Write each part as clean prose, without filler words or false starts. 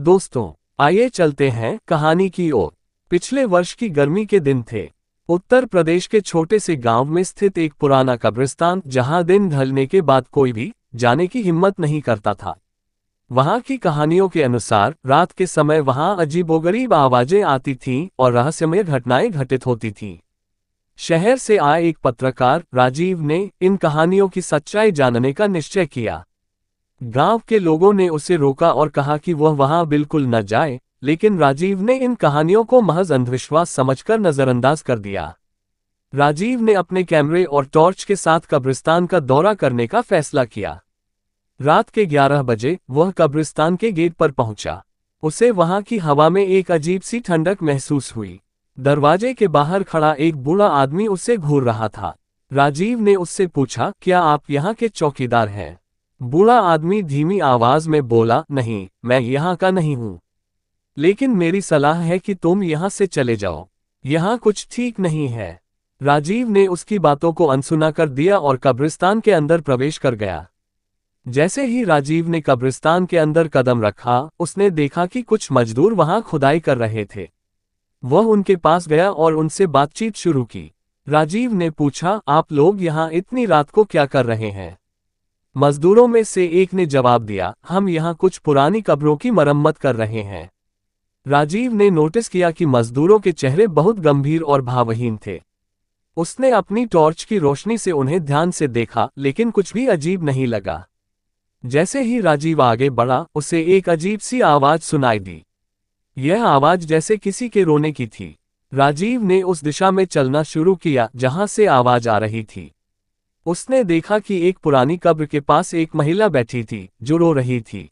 दोस्तों, आइए चलते हैं कहानी की ओर। पिछले वर्ष की गर्मी के दिन थे। उत्तर प्रदेश के छोटे से गांव में स्थित एक पुराना कब्रिस्तान, जहां दिन ढलने के बाद कोई भी जाने की हिम्मत नहीं करता था। वहां की कहानियों के अनुसार रात के समय वहां अजीबोगरीब आवाजें आती थीं और रहस्यमय घटनाएं घटित होती थीं। शहर से आए एक पत्रकार राजीव ने इन कहानियों की सच्चाई जानने का निश्चय किया। गांव के लोगों ने उसे रोका और कहा कि वह वहां बिल्कुल न जाए, लेकिन राजीव ने इन कहानियों को महज अंधविश्वास समझकर नजरअंदाज कर दिया। राजीव ने अपने कैमरे और टॉर्च के साथ कब्रिस्तान का दौरा करने का फैसला किया। रात के 11 बजे वह कब्रिस्तान के गेट पर पहुंचा। उसे वहां की हवा में एक अजीब सी ठंडक महसूस हुई। दरवाजे के बाहर खड़ा एक बूढ़ा आदमी उसे घूर रहा था। राजीव ने उससे पूछा, क्या आप यहाँ के चौकीदार हैं? बूढ़ा आदमी धीमी आवाज में बोला, नहीं, मैं यहाँ का नहीं हूँ, लेकिन मेरी सलाह है कि तुम यहाँ से चले जाओ। यहाँ कुछ ठीक नहीं है। राजीव ने उसकी बातों को अनसुना कर दिया और कब्रिस्तान के अंदर प्रवेश कर गया। जैसे ही राजीव ने कब्रिस्तान के अंदर कदम रखा, उसने देखा कि कुछ मजदूर वहां खुदाई कर रहे थे। वह उनके पास गया और उनसे बातचीत शुरू की। राजीव ने पूछा, आप लोग यहाँ इतनी रात को क्या कर रहे हैं? मजदूरों में से एक ने जवाब दिया, हम यहाँ कुछ पुरानी कब्रों की मरम्मत कर रहे हैं। राजीव ने नोटिस किया कि मजदूरों के चेहरे बहुत गंभीर और भावहीन थे। उसने अपनी टॉर्च की रोशनी से उन्हें ध्यान से देखा, लेकिन कुछ भी अजीब नहीं लगा। जैसे ही राजीव आगे बढ़ा, उसे एक अजीब सी आवाज सुनाई दी। यह आवाज जैसे किसी के रोने की थी। राजीव ने उस दिशा में चलना शुरू किया जहां से आवाज आ रही थी। उसने देखा कि एक पुरानी कब्र के पास एक महिला बैठी थी जो रो रही थी।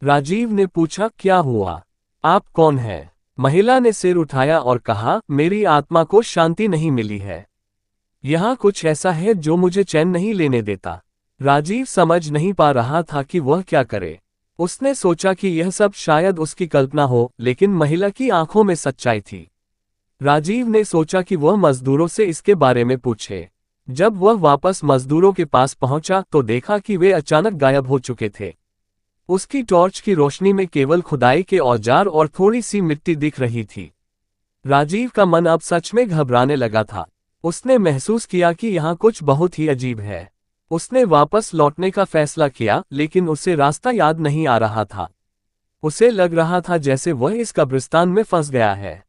राजीव ने पूछा, क्या हुआ? आप कौन हैं? महिला ने सिर उठाया और कहा, मेरी आत्मा को शांति नहीं मिली है। यहाँ कुछ ऐसा है जो मुझे चैन नहीं लेने देता। राजीव समझ नहीं पा रहा था कि वह क्या करे। उसने सोचा कि यह सब शायद उसकी कल्पना हो, लेकिन महिला की आंखों में सच्चाई थी। राजीव ने सोचा कि वह मजदूरों से इसके बारे में पूछे। जब वह वापस मजदूरों के पास पहुंचा तो देखा कि वे अचानक गायब हो चुके थे। उसकी टॉर्च की रोशनी में केवल खुदाई के औजार और थोड़ी सी मिट्टी दिख रही थी। राजीव का मन अब सच में घबराने लगा था। उसने महसूस किया कि यहाँ कुछ बहुत ही अजीब है। उसने वापस लौटने का फैसला किया, लेकिन उसे रास्ता याद नहीं आ रहा था। उसे लग रहा था जैसे वह इस कब्रिस्तान में फंस गया है।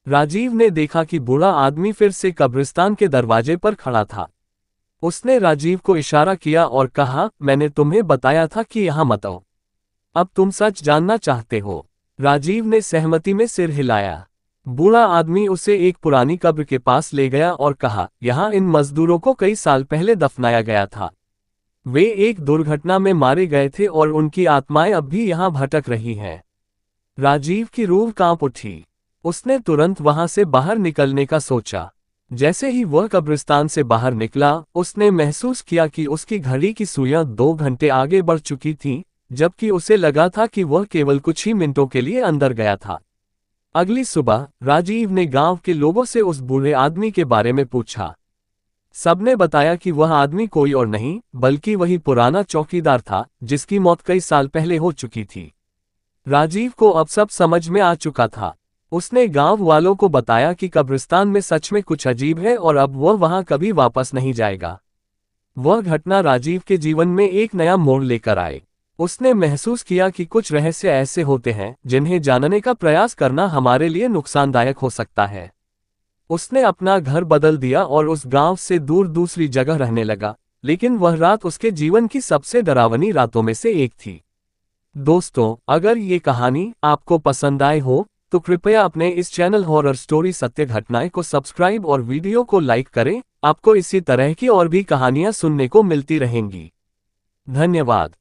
राजीव ने देखा कि बूढ़ा आदमी फिर से कब्रिस्तान के दरवाजे पर खड़ा था। उसने राजीव को इशारा किया और कहा, मैंने तुम्हें बताया था कि यहाँ मत आओ। अब तुम सच जानना चाहते हो? राजीव ने सहमति में सिर हिलाया। बूढ़ा आदमी उसे एक पुरानी कब्र के पास ले गया और कहा, यहाँ इन मजदूरों को कई साल पहले दफनाया गया था। वे एक दुर्घटना में मारे गए थे और उनकी आत्माएं अब भी यहाँ भटक रही हैं। राजीव की रूह कांप उठी। उसने तुरंत वहां से बाहर निकलने का सोचा। जैसे ही वह कब्रिस्तान से बाहर निकला, उसने महसूस किया कि उसकी घड़ी की सुइयां 2 घंटे आगे बढ़ चुकी थीं, जबकि उसे लगा था कि वह केवल कुछ ही मिनटों के लिए अंदर गया था। अगली सुबह राजीव ने गांव के लोगों से उस बूढ़े आदमी के बारे में पूछा। सबने बताया कि वह आदमी कोई और नहीं, बल्कि वही पुराना चौकीदार था जिसकी मौत कई साल पहले हो चुकी थी। राजीव को अब सब समझ में आ चुका था। उसने गांव वालों को बताया कि कब्रिस्तान में सच में कुछ अजीब है और अब वह वहां कभी वापस नहीं जाएगा। वह घटना राजीव के जीवन में एक नया मोड़ लेकर आई। उसने महसूस किया कि कुछ रहस्य ऐसे होते हैं जिन्हें जानने का प्रयास करना हमारे लिए नुकसानदायक हो सकता है। उसने अपना घर बदल दिया और उस गांव से दूर दूसरी जगह रहने लगा, लेकिन वह रात उसके जीवन की सबसे डरावनी रातों में से एक थी। दोस्तों, अगर ये कहानी आपको पसंद आए हो तो कृपया अपने इस चैनल हॉरर स्टोरी सत्य घटनाएं को सब्सक्राइब और वीडियो को लाइक करें। आपको इसी तरह की और भी कहानियां सुनने को मिलती रहेंगी। धन्यवाद।